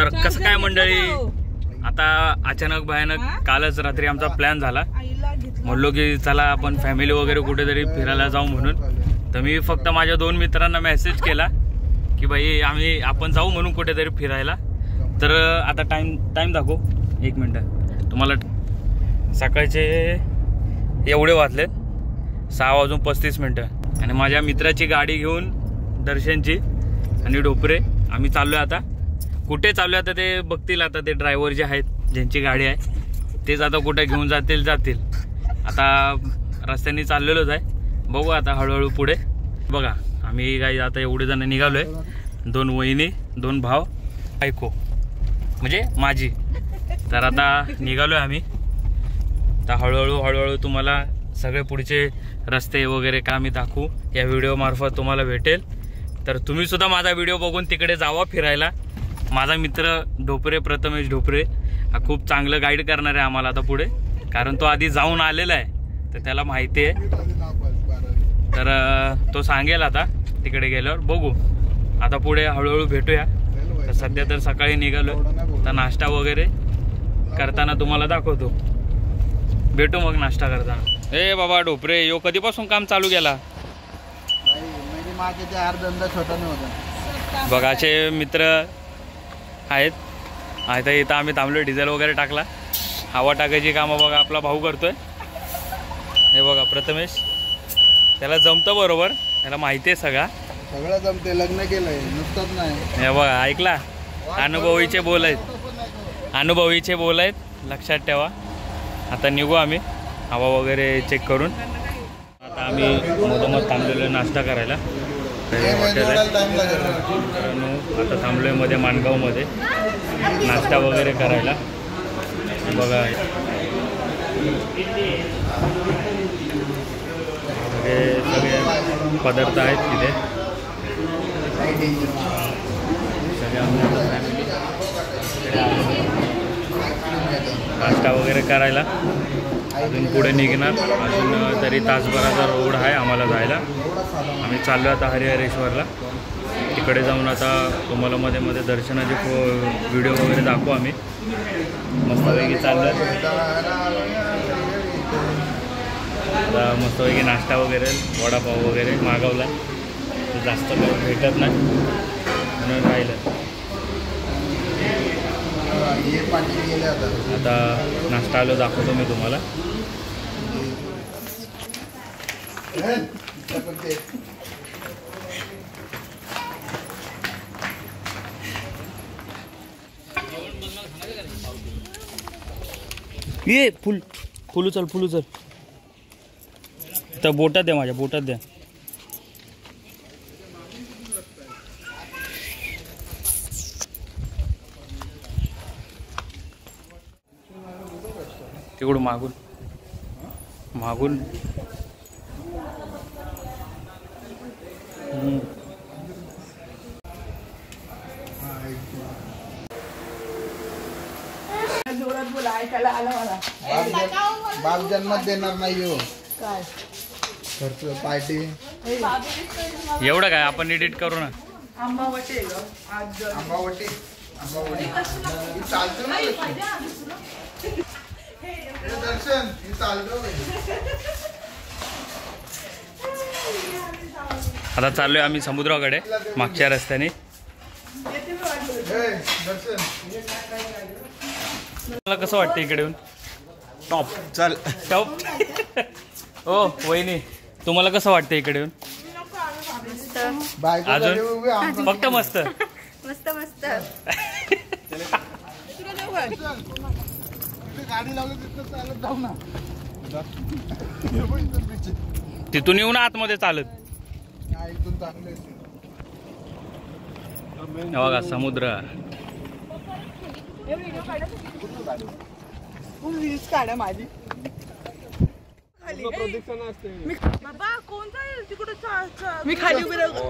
तर कसं काय मंडळी, आता अचानक भयानक कालच रात्री आमचा प्लॅन झाला, म्हणलो की चला आपण फॅमिली वगैरे कुठेतरी फिरायला जाऊ म्हणून. तर मी फक्त माझ्या 2 मित्रांना मेसेज केला की भाई आपण जाऊ म्हणून कुठेतरी फिरायला. तर आता टाइम दाखव 1 मिनिट तुम्हाला. सकाळचे एवढे वाजलेत 6:35 आणि माझ्या मित्राची गाडी घेऊन दर्शनची आणि ढोपरे आम्ही चाललोय. आता कुठे चाललोय आता ते बघतील, आता ते ड्रायव्हर जे आहेत ज्यांची गाडी आहे तेच आता कुठे घेऊन जातील. आता रस्त्याने चाललेलोच आहे, बघू आता हळूहळू पुढे. बघा आम्ही काही आता एवढे जण निघालोय, 2 वहिनी 2 भाव बायको म्हणजे माझी. तर आता निघालोय आम्ही. तर हळूहळू तुम्हाला सगळे पुढचे रस्ते वगैरे का मी दाखवू या व्हिडिओ मार्फत तुम्हाला भेटेल. तर तुम्ही सुद्धा माझा व्हिडिओ बघून तिकडे जावा फिरायला. माझा मित्र ढोपरे, प्रथमेश ढोपरे हा खूप चांगलं गाईड करणार आहे आम्हाला आता पुढे, कारण तो आधी जाऊन आलेला आहे तर त्याला माहिती आहे. तर तो सांगेल आता तिकडे गेल्यावर. बघू आता पुढे हळूहळू भेटूया. तर सध्या तर सकाळी निघालो, तर नाश्ता वगैरे करताना तुम्हाला दाखवतो. भेटू मग नाश्ता करताना. ए बाबा ढोपरे, यो कधीपासून काम चालू केला? बघाचे मित्र आहेत. आता इथं आम्ही थांबलो, डिझेल वगैरे टाकला, हवा टाकायची कामं बघा आपला भाऊ करतोय. हे बघा प्रथमेश, त्याला जमतं बरोबर, त्याला माहिती आहे सगळं जमते. लग्न केलंय नुसतंच नाही. हे बघा ऐकला, अनुभवीचे बोल आहेत, लक्षात ठेवा. आता निघू आम्ही हवा वगैरे चेक करून. आता आम्ही मधोमध थांबलेलो नाश्ता करायला. हॉटेल आहे आता थांबलोय मध्ये माणगावमध्ये नाश्ता वगैरे करायला. बघा हे सगळे पदार्थ आहेत तिथे, सगळे आमच्या फॅमिली नाश्ता वगैरे करायला. अजून पुढे निघणार, अजून तरी तासभराचा रोड आहे आम्हाला जायला. आम्ही चाललो आता हरिहरेश्वरला. तिकडे जाऊन आता तुम्हाला मध्ये दर्शनाचे व्हिडिओ वगैरे दाखवू आम्ही. मस्तपैकी चाललो आता, मस्तपैकी नाश्ता वगैरे वडापाव वगैरे मागवला, जास्त काही भेटत नाही म्हणून राहिलं. आता नाश्ता आलो दाखवतो मी तुम्हाला. ये फुल उचल तर बोटात द्या, माझ्या बोटात द्या. तिकडून मागून बाप जन्मच देणार नाही हो. काय पार्टी एवढं काय आपण एडिट करू ना. आंबावटी चालतो ना दर्शन, चालतो. आता चाललोय आम्ही समुद्राकडे मागच्या रस्त्याने. मला कसं वाटतं इकडे येऊन? टॉप हो वहिनी, तुम्हाला कसं वाटतं इकडे येऊन? अजून फक्त मस्त. गाडी लावली तिथं चालत जाऊ ना, तिथून येऊन आतमध्ये चालत. इथून चांगले बघा समुद्र. काढा माझी मी खाली उभी राहू.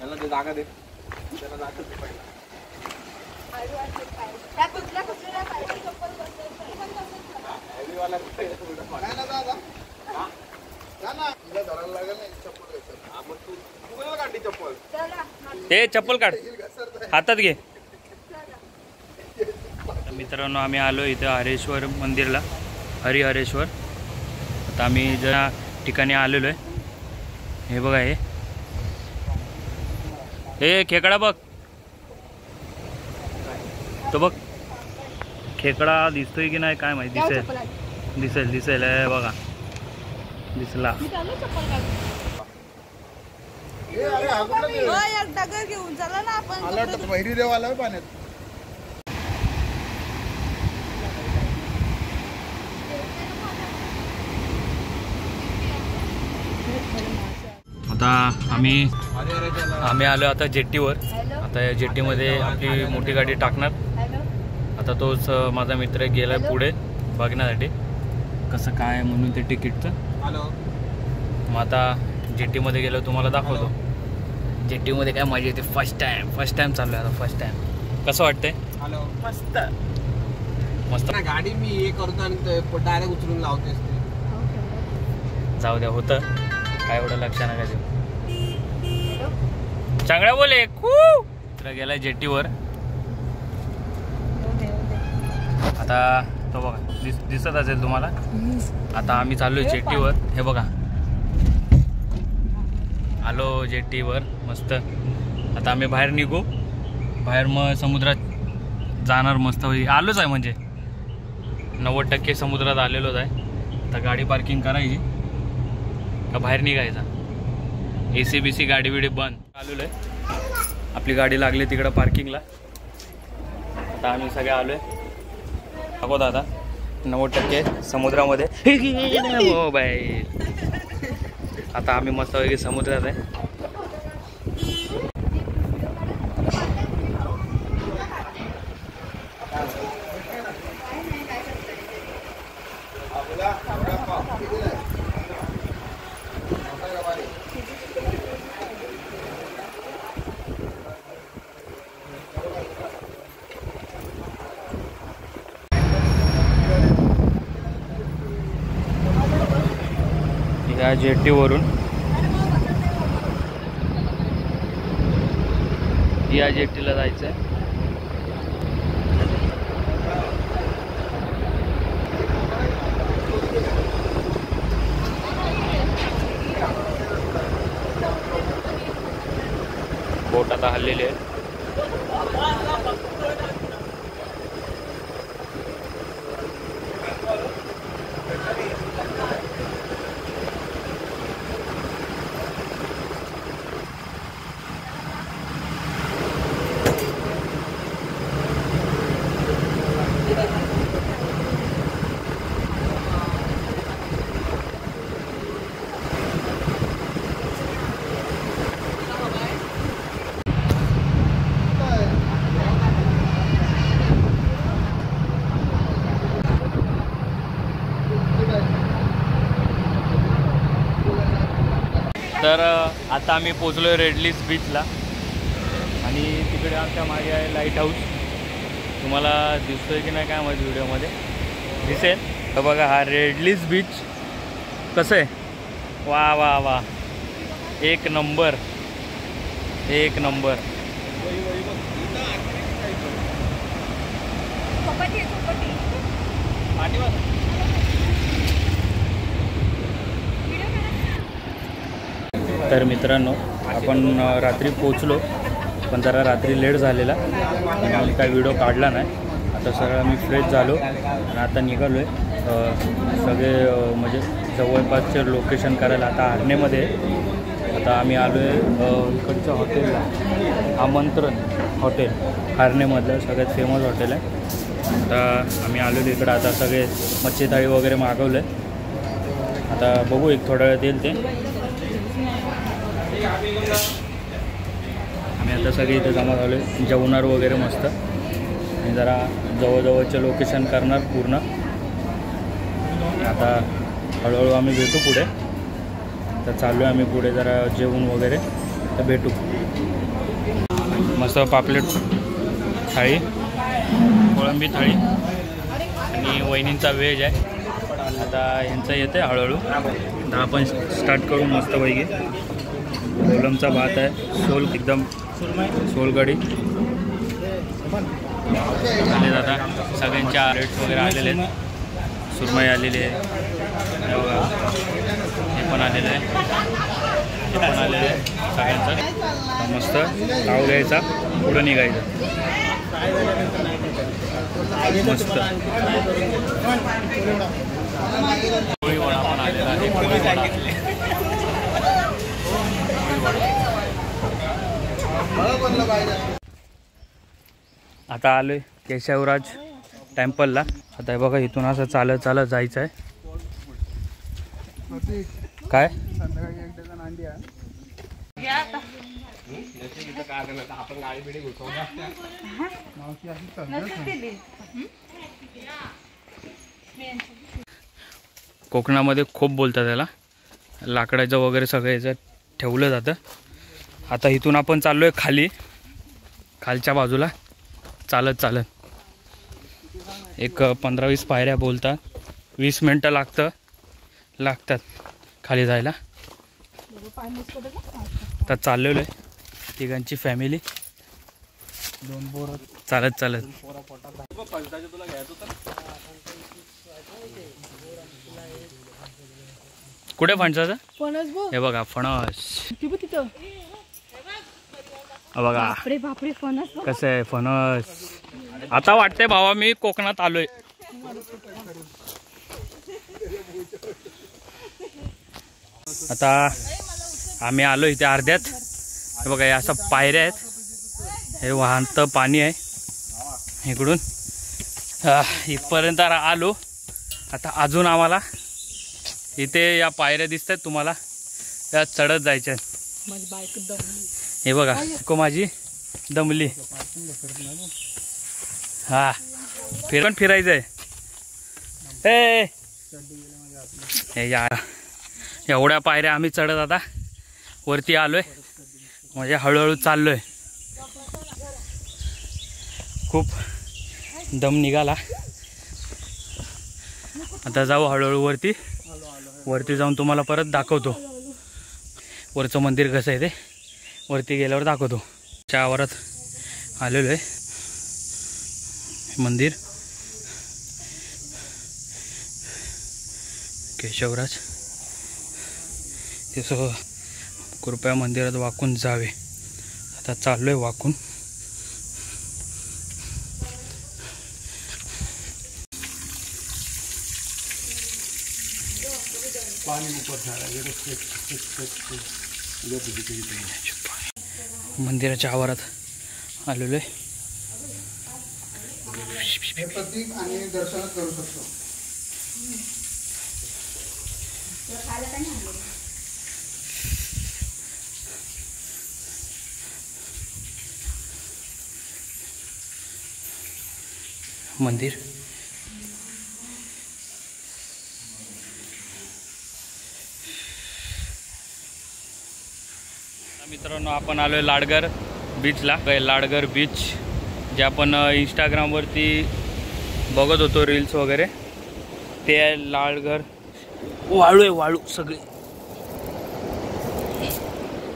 याला ते जागा दे, त्याला जागा दे पहिला. नाही ना दादा जा ना तिला धरायला लागेल ना चप्पल घ्यायचं मग तू कुणाला काढली चप्पल ते चप्पल काढ हातात घे. मित्रांनो आम्ही आलो इथं हरेश्वर मंदिरला, हरिहरेश्वर. आता आम्ही ज्या ठिकाणी आलेलो आहे हे बघा, हे खेकडा बघ, तो बघ खेकडा दिसतोय की नाही काय माहिती. दिसेल आहे बघा, दिसला. घेऊन चला ना आपण. बहिरी देव आला पाण्यात. आता आम्ही आलो आता जेट्टीवर. आता या जेट्टीमध्ये आपली मोठी गाडी टाकणार. आता तोच माझा मित्र गेला पुढे बघण्यासाठी कसं काय म्हणून ते तिकीटचं. मग आता जेट्टीमध्ये गेलो तुम्हाला दाखवतो. जेट्टीमध्ये काय मजा येते. फर्स्ट टाइम चालू आहे आता. फर्स्ट टाइम कसं वाटतंय? मस्त मस्त. गाडी मी हे करतो आणि डायरेक्ट उचलून लावतेस. जाऊ द्या, होतं काय एवढं लक्ष नका देऊ. चांगला बोले तर गेला जेट्टीवर. आता तो बघा दिसत असेल तुम्हाला. आता आम्ही चाललोय जेट्टीवर. हे बघा आलो जेट्टीवर मस्त. आता आम्ही बाहेर निघू. बाहेर मग समुद्रात जाणार मस्त. आलोच आहे म्हणजे 90% समुद्रात आलेलोच आहे. आता गाडी पार्किंग करायची का बाहेर निघायचा. AC BC गाडी बिडी बंद. आलेलो आहे, आपली गाडी लागली तिकडं पार्किंगला. आता आम्ही सगळे आलोय. दाखव दादा 90% समुद्रामध्ये. मोबाईल. आता आम्ही मस्त वगैरे समुद्रात आहे. या जेट्टीवरून या जेट्टीला जायचं आहे. बोट आता हल्लेली आहे. तर आता आम्ही पोचलो रेडलीस बीचला आणि तिकडे आमच्या मागे आहे लाईट हाऊस. तुम्हाला दिसतोय की नाही काय माहिती व्हिडिओमध्ये दिसेल. तर बघा हा रेडलीस बीच कसं आहे. वा वा वा, एक नंबर एक नंबर. तर मित्रांनो आपण रात्री पोचलो, पण जरा रात्री लेट झालेला आणि आम्ही काय व्हिडिओ काढला नाही. आता सगळं आम्ही फ्रेश झालो आणि आता निघालो आहे सगळे म्हणजे जवळपासचे लोकेशन करायला. आता हरणेमध्ये आता आम्ही आलो आहे इकडच्या हॉटेलला, आमंत्रण हॉटेल हरणेमधलं सगळ्यात फेमस हॉटेल आहे. आता आम्ही आलेलो इकडं. आता सगळे मच्छी थाळी वगैरे मागवलं आहे. आता बघू एक थोडा वेळ देईल ते. आम्ही आता सगळे इथे जमा झालो आहे, जेवणार वगैरे मस्त आणि जरा जवळजवळचे लोकेशन करणार पूर्ण. आता हळूहळू आम्ही भेटू पुढे. तर चालू आहे आम्ही पुढे जरा जेवून वगैरे तर भेटू. मस्त पापलेट थाळी, कोळंबी थाळी आणि वहिनींचा व्हेज आहे. आता यांचं येते हळूहळू. आता आपण स्टार्ट करू मस्तपैकी. कोलमचा भात आहे, सोल एकदम सोलकढी आले जाता. सगळ्यांच्या रेट्स वगैरे आलेले आहेत. सुरमई आलेली आहे, हे बघा, हे पण आलेलं आहे, हे पण आलेलं आहे सगळ्यांचं. मस्त ताव घ्यायचा, पुढं निघायचं मस्त. पोळी वडा पण आलेला आहे, पोळी वडा. आता आलोय केशवराज टेम्पलला. आता बघा इथून असं चालत चालत जायचं आहे. काय कोकणामध्ये खूप बोलतात त्याला. लाकडाचं वगैरे सगळं याचं ठेवलं जातं. आता इथून आपण चाललोय खाली, खालच्या बाजूला चालत चालत. एक 15-20 पायऱ्या बोलतात, 20 मिनटं लागतात खाली जायला. आता चाललेलो आहे तिघांची फॅमिली चालत चालत. कुठे फणसाचं? हे बघा फणस. बघा कसं आहे फणस. आता वाटतंय भावा मी कोकणात आलोय. आता आम्ही आलो इथे अर्ध्यात. हे बघा हे असं पायऱ्या आहेत, हे वाहतं पाणी आहे इकडून इथपर्यंत आलो. आता अजून आम्हाला इथे या पायऱ्या दिसत आहेत तुम्हाला, त्या चढत जायच्या आहेत. हे बघा को माझी दमली. हा पण फिरायचंय. एवढ्या पायऱ्या आम्ही चढत आता वरती आलोय, म्हणजे हळूहळू चाललोय. खूप दम निघाला. आता जाऊ हळूहळू वरती. वरती जाऊन तुम्हाला परत दाखवतो वरचं मंदिर कसं आहे ते. वरती गेल्यावर दाखवतो. च्या आवारात आलेलो आहे मंदिर केशवराज. ते सगळं कृपया मंदिरात वाकून जावे. आता चाललोय वाकून. मंदिराच्या आवारात आलेलो आहे. प्रतीक आणि दर्शन करू शकतो. मंदिर मित्रांनो, आपण आलोय लाडगर बीचला. लाडगर बीच जे आपण इंस्टाग्रामवरती बघत होतो रील्स वगैरे, ते आहे लाडगर. वाळू आहे, वाळू सगळी.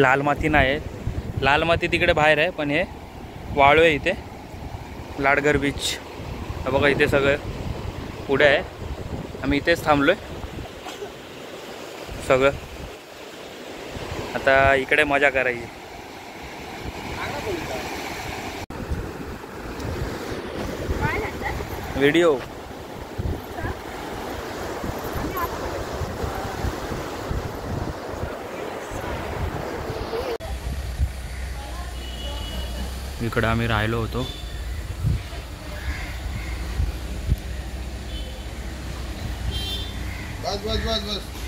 लाल माती नाही आहे, लाल माती तिकडे बाहेर आहे, पण हे वाळू आहे इथे. लाडगर बीच बघा इथे सगळं पुढे आहे. आम्ही इथेच थांबलोय सगळं. आता इकडे मजा करायची. व्हिडिओ इकडे आम्ही राहिलो होतो. बस बस बस बस.